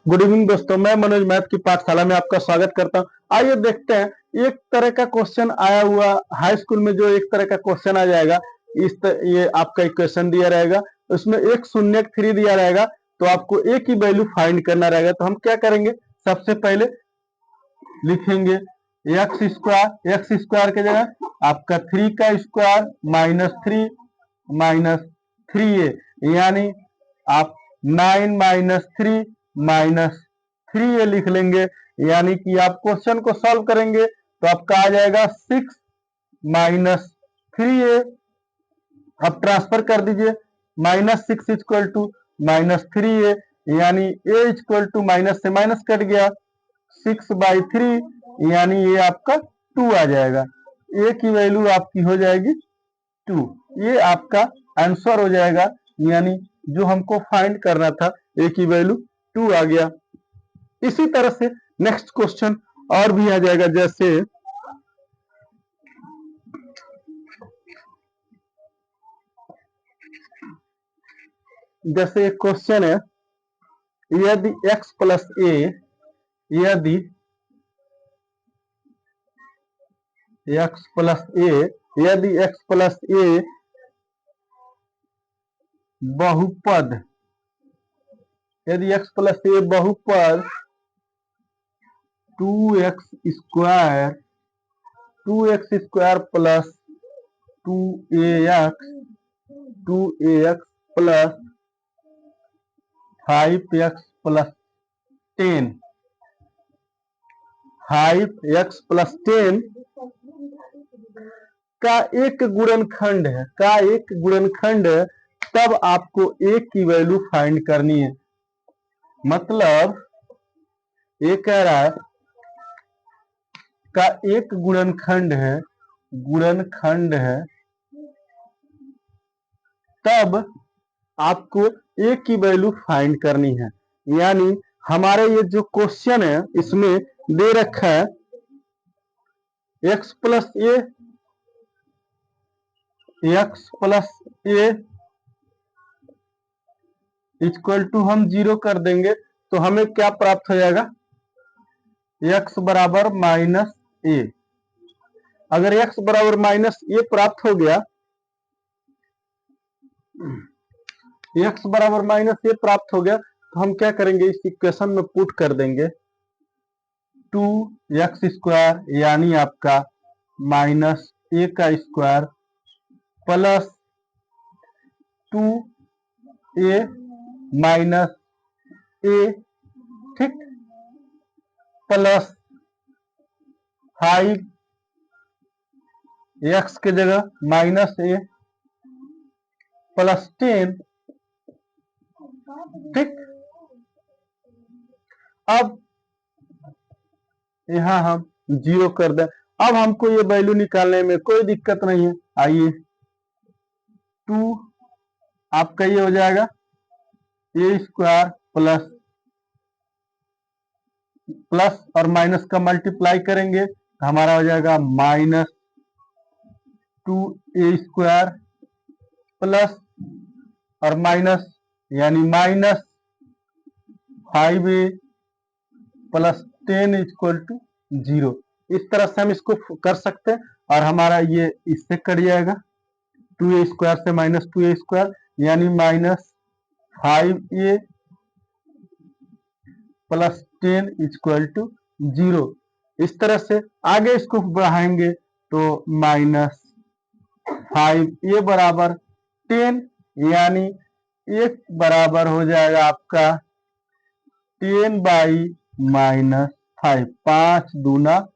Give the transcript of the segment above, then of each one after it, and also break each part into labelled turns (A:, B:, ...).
A: Good evening दोस्तों, मैं Manoj math की पाठशाला में आपका स्वागत करता हूं। आइए देखते हैं एक तरह का क्वेश्चन आया हुआ हाई स्कूल में। जो एक तरह का क्वेश्चन आ जाएगा, ये आपका इक्वेशन दिया रहेगा, उसमें एक शून्य 3 दिया रहेगा, तो आपको ए की वैल्यू फाइंड करना रहेगा। तो हम क्या करेंगे, सबसे पहले लिखेंगे एक्स स्क्वायर की जगह आपका 3 का स्क्वायर माइनस थ्री ए, यानी आप 9 माइनस थ्री ए लिख लेंगे। यानी कि आप क्वेश्चन को सॉल्व करेंगे तो आपका आ जाएगा 6 माइनस थ्री ए। अब ट्रांसफर कर दीजिए, -6 इक्वल टू -3a, यानी a इक्वल टू माइनस से माइनस कट गया, 6/3, यानी ये आपका 2 आ जाएगा। a की वैल्यू आपकी हो जाएगी 2। ये आपका आंसर हो जाएगा, यानी जो हमको फाइंड करना था a की वैल्यू 2 आ गया। इसी तरह से नेक्स्ट क्वेश्चन और भी आ जाएगा, जैसे एक क्वेश्चन है, यदि x प्लस ए यदि x प्लस ए बहुपद, यदि x प्लस ए बहुपद 2x square plus 2ax plus 5x plus 10 का एक गुणनखंड है, तब आपको a की वैल्यू फाइंड करनी है। मतलब ये कह रहा है का एक गुणनखंड है, तब आपको a की वैल्यू फाइंड करनी है। यानी हमारे ये जो क्वेश्चन है, इसमें दे रखा है x plus A equal to हम 0 कर देंगे तो हमें क्या प्राप्त हो जाएगा, x बराबर -a। अगर x बराबर -a प्राप्त हो गया, तो हम क्या करेंगे, इस इक्वेशन में पुट कर देंगे 2x स्क्वायर, यानी आपका -a का square plus 2a minus a, ठीक, प्लस 5x के जगह -a प्लस 10, ठीक। अब यहां हम 0 कर दें। अब हमको ये वैल्यू निकालने में कोई दिक्कत नहीं है। आइए, 2 आपका ये हो जाएगा a स्क्वायर प्लस और माइनस का मल्टीप्लाई करेंगे, हमारा हो जाएगा -2a स्क्वायर प्लस और माइनस, यानी -5a प्लस 10 इक्वल टू 0। इस तरह से हम इसको कर सकते हैं और हमारा ये इससे कट जाएगा, 2a स्क्वायर से -2a स्क्वायर, यानी -5a प्लस 10 इक्वल टू 0। इस तरह से आगे इसको बढ़ाएंगे तो -5a बराबर 10, यानी 1 बराबर हो जाएगा आपका 10/-5, 5 दूना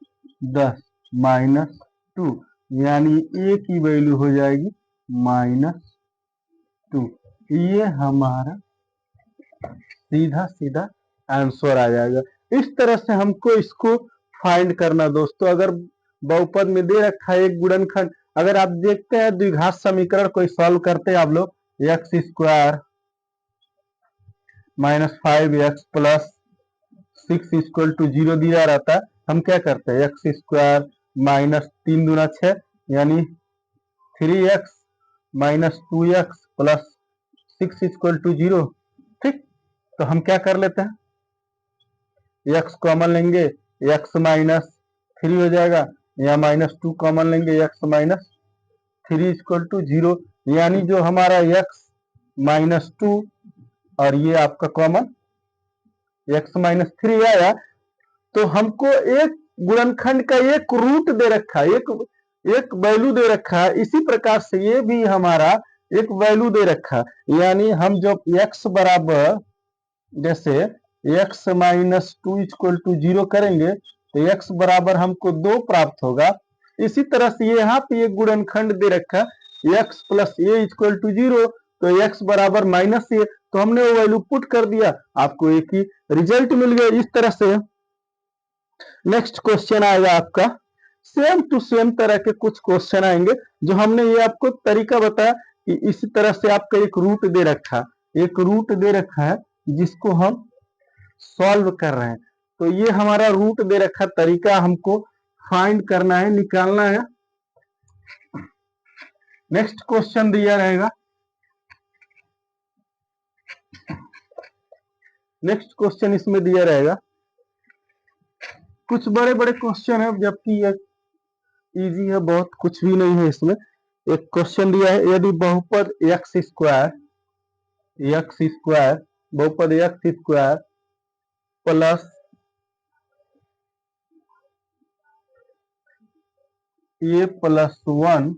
A: 10 -2, यानी a की वैल्यू हो जाएगी -2। ये हमारा सीधा आंसर आ जाएगा। इस तरह से हमको इसको फाइंड करना दोस्तों। अगर बहुपद में दे रखा है एक गुणनखंड, अगर आप देखते हैं द्विघात समीकरण कोई सॉल्व करते हैं आप लोग, x square -5x plus 6 equal to 0 दिया रहता है, हम क्या करते हैं, x स्क्वायर -3 दूना 6, यानी 3x minus 2x plus 6 equal to 0, ठीक। तो हम क्या कर लेते हैं, एक्स कॉमन लेंगे, एक्स माइनस थ्री हो जाएगा, या माइनस टू कॉमन लेंगे, x minus three equal to zero. यानी जो हमारा एक्स माइनस टू और ये आपका कॉमन एक्स माइनस थ्री आया, तो हमको एक गुणनखंड का एक रूट दे रखा है, एक वैल्यू दे रखा है। इसी प्रकार से ये भी हमारा एक वैल्यू दे रखा है। यानी हम जब x बराबर जैसे x minus two equal to zero करेंगे तो x बराबर हमको 2 प्राप्त होगा। इसी तरह से यहाँ पे एक गुणनखंड दे रखा है x plus A equal to zero, तो x बराबर माइनस ए, तो हमने वो वैल्यू पुट कर दिया, आपको एक ही रिजल्ट मिल गया। इस तरह से नेक्स्ट क्वेश्चन आएगा आपका, सेम टू सेम तरह के कुछ क्वेश्चन आएंगे। जो हमने ये आपको तरीका बताया कि इसी तरह से आपका एक रूट दे रखा है, एक रूट दे रखा है जिसको हम सॉल्व कर रहे हैं। तो ये हमारा रूट दे रखा तरीका हमको फाइंड करना है, निकालना है। नेक्स्ट क्वेश्चन दिया रहेगा, नेक्स्ट क्वेश्चन इसमें दिया रहेगा, कुछ बड़े बड़े क्वेश्चन है जबकि ये इजी है बहुत, कुछ भी नहीं है इसमें। एक क्वेश्चन दिया है, यदि बहुपद एक्स स्क्वायर बहुपद x square plus a plus one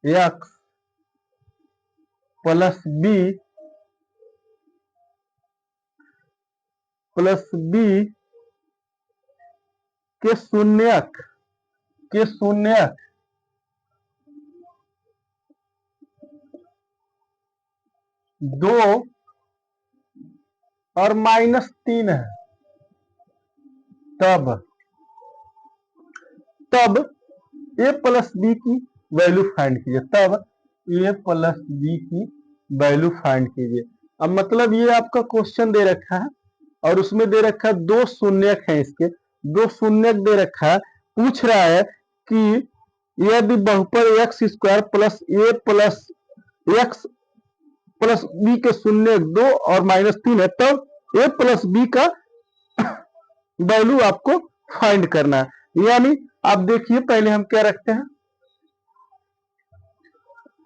A: x plus b के शून्यक दो और माइनस तीन है, तब ए प्लस बी की वैल्यू फाइंड कीजिए। तब ए प्लस बी की वैल्यू फाइंड कीजिए। अब मतलब ये आपका क्वेश्चन दे रखा है और उसमें दे रखा है दो शून्यक है, इसके दो शून्यक दे रखा है। पूछ रहा है कि यदि बहुपद x square plus a plus x plus b के शून्यक दो और माइनस तीन है, तब ए प्लस बी का वैल्यू आपको फाइंड करना है। यानी आप देखिए पहले हम क्या रखते हैं,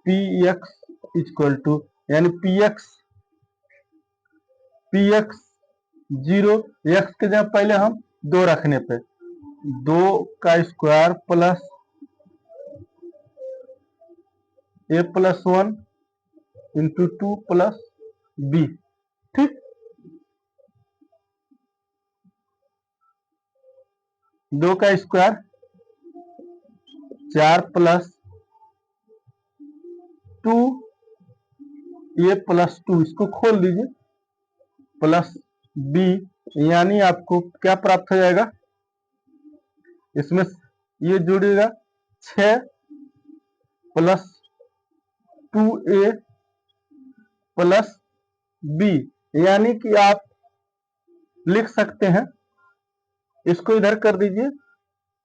A: पी एक्स इक्वल टू, यानी पी एक्स जीरो, एक्स के जगह पहले हम दो रखने पे दो का square plus a plus one into two plus b, ठीक। दो का स्क्वायर चार plus two a plus two, इसको खोल दीजिए, प्लस बी, यानी आपको क्या प्राप्त हो जाएगा, इसमें ये जुड़ेगा 6 प्लस 2a प्लस बी, यानी कि आप लिख सकते हैं, इसको इधर कर दीजिए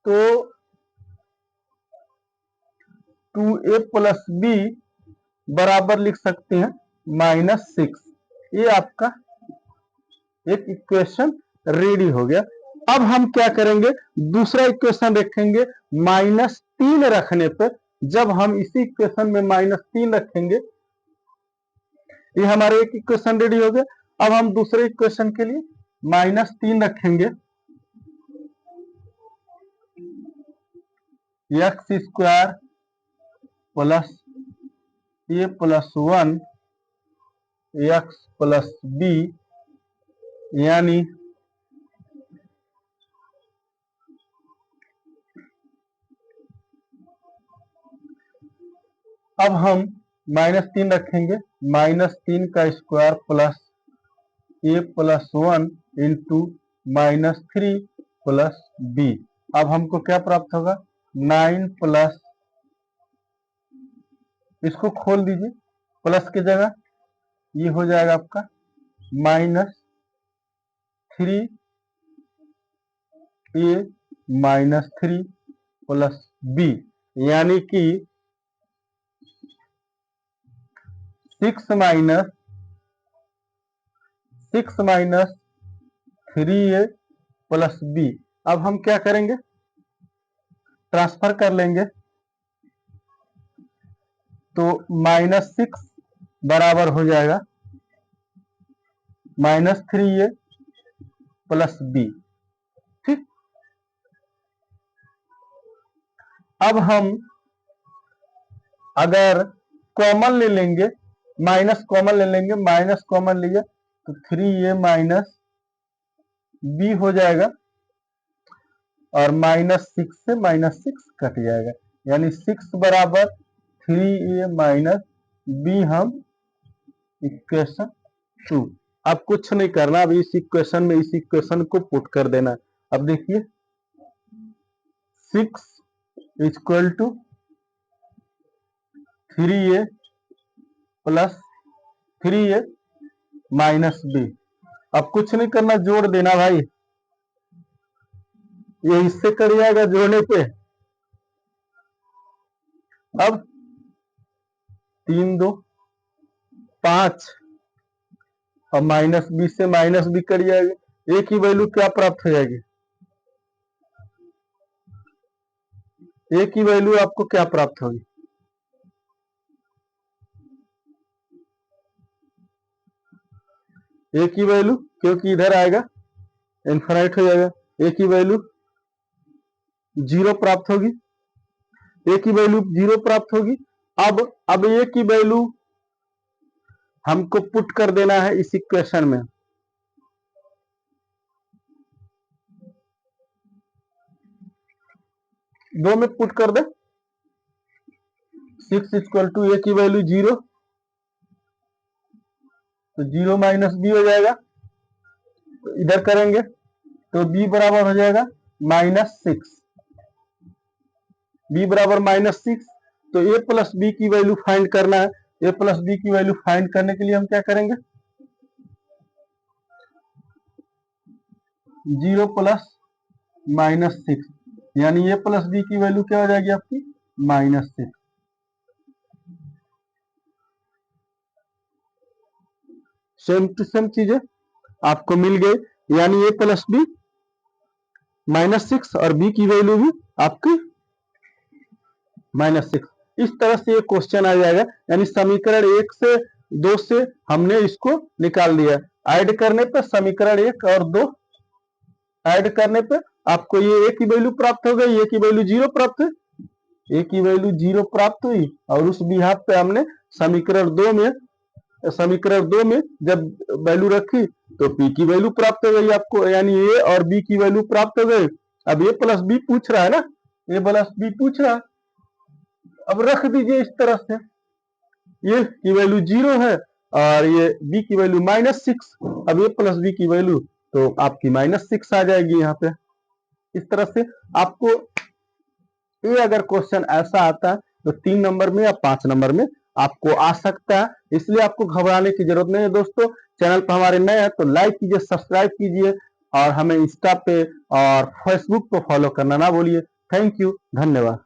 A: तो 2a प्लस बी बराबर लिख सकते हैं -6। ये आपका एक इक्वेशन रेडी हो गया। अब हम क्या करेंगे, दूसरा इक्वेशन देखेंगे -3 रखने पे। जब हम इसी इक्वेशन में -3 रखेंगे, ये हमारे एक इक्वेशन रेडी हो गया। अब हम दूसरे इक्वेशन के लिए -3 रखेंगे, x square plus a plus one x plus b, यानी अब हम -3 रखेंगे, -3 का square plus a plus one into -3 plus b. अब हमको क्या प्राप्त होगा, 9 प्लस, इसको खोल दीजिए, प्लस की जगह ये हो जाएगा आपका -3 ए -3 प्लस बी, यानी कि 6 minus 6 minus 3a plus b। अब हम क्या करेंगे, ट्रांसफर कर लेंगे, तो -6 बराबर हो जाएगा -3a प्लस b। ठीक, अब हम अगर कॉमन ले लेंगे, माइनस कॉमन ले लेंगे, माइनस कॉमन लिया तो 3a माइनस b हो जाएगा, और -6 से -6 कट जाएगा, यानी 6 बराबर 3a माइनस b हम इक्वेशन 2। अब कुछ नहीं करना, अब इस इक्वेशन में इस इक्वेशन को पुट कर देना। अब देखिए 6 equal to 3a plus 3a minus b। अब कुछ नहीं करना, जोड़ देना भाई, ये इससे कर जाएगा जोड़ने पे। अब 3 2 5 और माइनस बी से माइनस बी कट जाएगा, एक ही वैल्यू क्या प्राप्त हो जाएगी, एक ही वैल्यू आपको क्या प्राप्त होगी, एक ही वैल्यू, क्योंकि इधर आएगा इनफाइनाइट हो जाएगा, एक ही वैल्यू 0 प्राप्त होगी, एक ही वैल्यू 0 प्राप्त होगी। अब एक ही वैल्यू हमको पुट कर देना है इस इक्वेशन में। दो में पुट कर दे, 6 इक्वल टू ए की वैल्यू 0, तो 0 माइनस बी हो जाएगा, तो इधर करेंगे तो b बराबर हो जाएगा -6, b बराबर -6। तो a प्लस बी की वैल्यू फाइंड करना है, a प्लस बी की वैल्यू फाइंड करने के लिए हम क्या करेंगे, 0 प्लस -6, यानी a प्लस बी की वैल्यू क्या हो जाएगी आपकी -6। सेम टू सेम चीजें आपको मिल गई, यानी a प्लस बी -6 और b की वैल्यू भी आपकी -6। इस तरह से ये क्वेश्चन आ जाएगा, यानी समीकरण 1 से 2 से हमने इसको निकाल दिया। ऐड करने पे समीकरण 1 और 2 ऐड करने पे आपको ये a की वैल्यू प्राप्त हो गई, a की वैल्यू 0 प्राप्त हुई, a की वैल्यू 0 प्राप्त हुई, और उस बिहाफ पे हमने समीकरण 2 में जब वैल्यू रखी तो p की वैल्यू प्राप्त हो गई आपको, यानी a और b की वैल्यू प्राप्त हो गई। अब a प्लस b पूछ रहा है ना, a प्लस b पूछ रहा है, अब रख दीजिए इस तरह से, ये की वैल्यू 0 है और ये b की वैल्यू -6, अब a प्लस b की वैल्यू तो आपकी -6 आ जाएगी यहाँ पे। इस तरह से आपको ये अगर क्वेश्चन ऐसा आता है तो 3 नंबर में या 5 नंबर में आपको आ सकता है, इसलिए आपको घबराने की जरूरत नहीं है। दोस्तों, चैनल पर हमारे नए हैं तो लाइक कीजिए, सब्सक्राइब कीजिए, और हमें इंस्टा पे और फेसबुक पे फॉलो करना ना भूलिए। थैंक यू, धन्यवाद।